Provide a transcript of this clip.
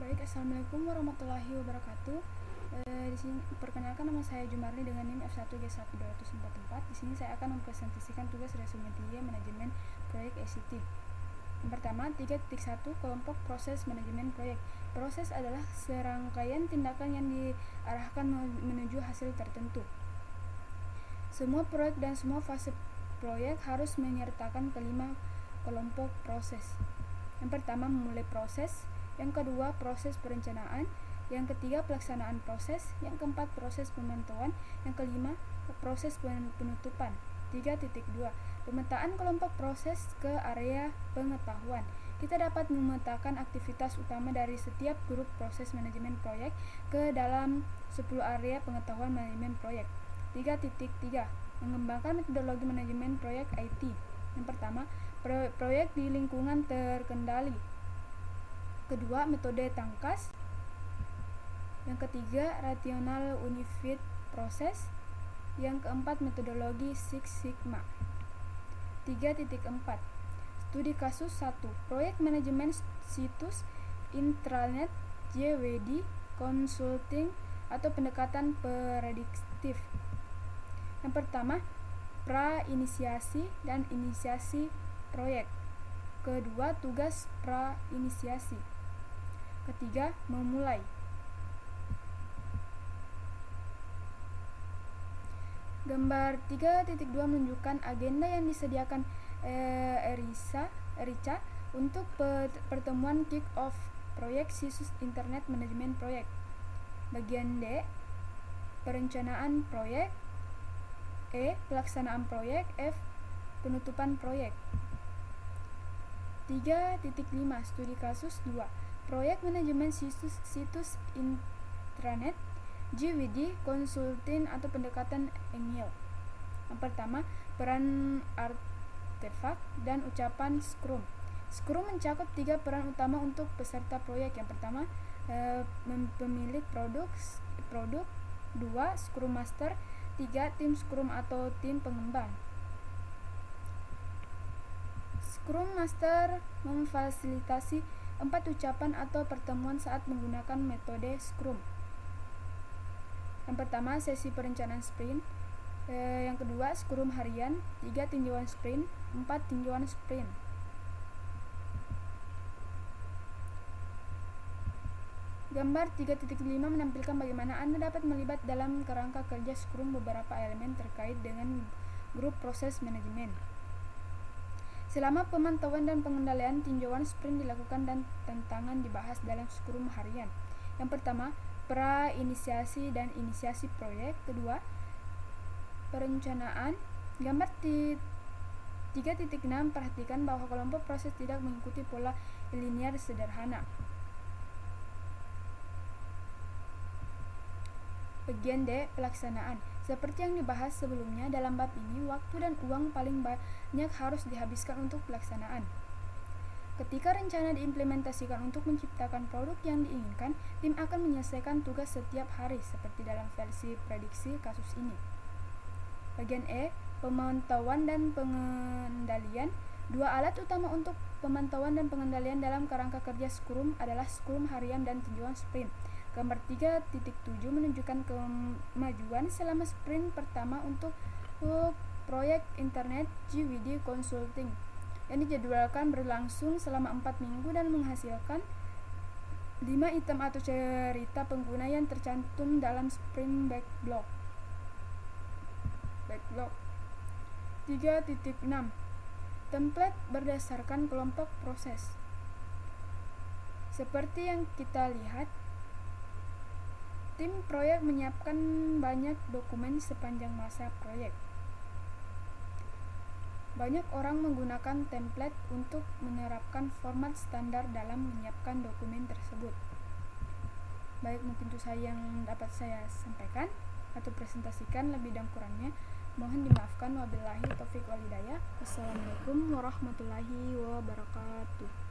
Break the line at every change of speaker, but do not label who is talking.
Baik, assalamualaikum warahmatullahi wabarakatuh. Di sini perkenalkan, nama saya Jumarni dengan NIM F1G1244. Di sini saya akan mempresentasikan tugas resume 3 manajemen proyek ICT. Yang pertama, 3.1 kelompok proses manajemen proyek. Proses adalah serangkaian tindakan yang diarahkan menuju hasil tertentu. Semua proyek dan semua fase proyek harus menyertakan kelima kelompok proses. Yang pertama, memulai proses. Yang kedua, proses perencanaan. Yang ketiga, pelaksanaan proses. Yang keempat, proses pemantauan. Yang kelima, proses penutupan. 3.2 pemetaan kelompok proses ke area pengetahuan. Kita dapat memetakan aktivitas utama dari setiap grup proses manajemen proyek ke dalam 10 area pengetahuan manajemen proyek. 3.3 mengembangkan metodologi manajemen proyek IT. Yang pertama, proyek di lingkungan terkendali. Kedua, metode tangkas. Yang ketiga, rational unified process. Yang keempat, metodologi Six Sigma. 3.4 studi kasus 1. Proyek manajemen situs intranet JWD consulting atau pendekatan prediktif. Yang pertama, pra-inisiasi dan inisiasi proyek. Kedua, tugas pra-inisiasi. Ketiga, memulai. Gambar 3.2 menunjukkan agenda yang disediakan Erica untuk pertemuan kick-off proyek situs internet manajemen proyek. Bagian D, perencanaan proyek. E, pelaksanaan proyek. F, penutupan proyek. 3.5 studi kasus 2. Proyek manajemen situs intranet JWD consulting atau pendekatan Engel. Yang pertama, peran artefak dan ucapan Scrum. Scrum mencakup 3 peran utama untuk peserta proyek. Yang pertama, pemilik produk. 2, Scrum Master. 3, tim Scrum atau tim pengembang. Scrum Master memfasilitasi 4 ucapan atau pertemuan saat menggunakan metode Scrum. Yang pertama, sesi perencanaan sprint. Yang kedua, Scrum harian. 3, tinjauan sprint. 4, tinjauan sprint. Gambar 3.5 menampilkan bagaimana Anda dapat melibat dalam kerangka kerja Scrum beberapa elemen terkait dengan grup proses manajemen. Selama pemantauan dan pengendalian, tinjauan sprint dilakukan dan tantangan dibahas dalam Scrum harian. Yang pertama, pra-inisiasi dan inisiasi proyek. Kedua, perencanaan. Gambar 3.6 perhatikan bahwa kelompok proses tidak mengikuti pola linear sederhana. Bagian D, pelaksanaan. Seperti yang dibahas sebelumnya, dalam bab ini waktu dan uang paling banyak harus dihabiskan untuk pelaksanaan. Ketika rencana diimplementasikan untuk menciptakan produk yang diinginkan, tim akan menyelesaikan tugas setiap hari seperti dalam versi prediksi kasus ini. Bagian E, pemantauan dan pengendalian. 2 alat utama untuk pemantauan dan pengendalian dalam kerangka kerja Scrum adalah Scrum harian dan tinjauan sprint. Gambar 3.7 menunjukkan kemajuan selama sprint pertama untuk proyek internet JWD Consulting yang dijadwalkan berlangsung selama 4 minggu dan menghasilkan 5 item atau cerita pengguna yang tercantum dalam sprint backlog. 3.6 template berdasarkan kelompok proses. Seperti yang kita lihat, tim proyek menyiapkan banyak dokumen sepanjang masa proyek. Banyak orang menggunakan template untuk menerapkan format standar dalam menyiapkan dokumen tersebut. Baik, mungkin itu saja yang dapat saya sampaikan atau presentasikan. Lebih dan kurangnya mohon dimaafkan. Wabillahi taufiq wal hidayah. Wassalamualaikum warahmatullahi wabarakatuh.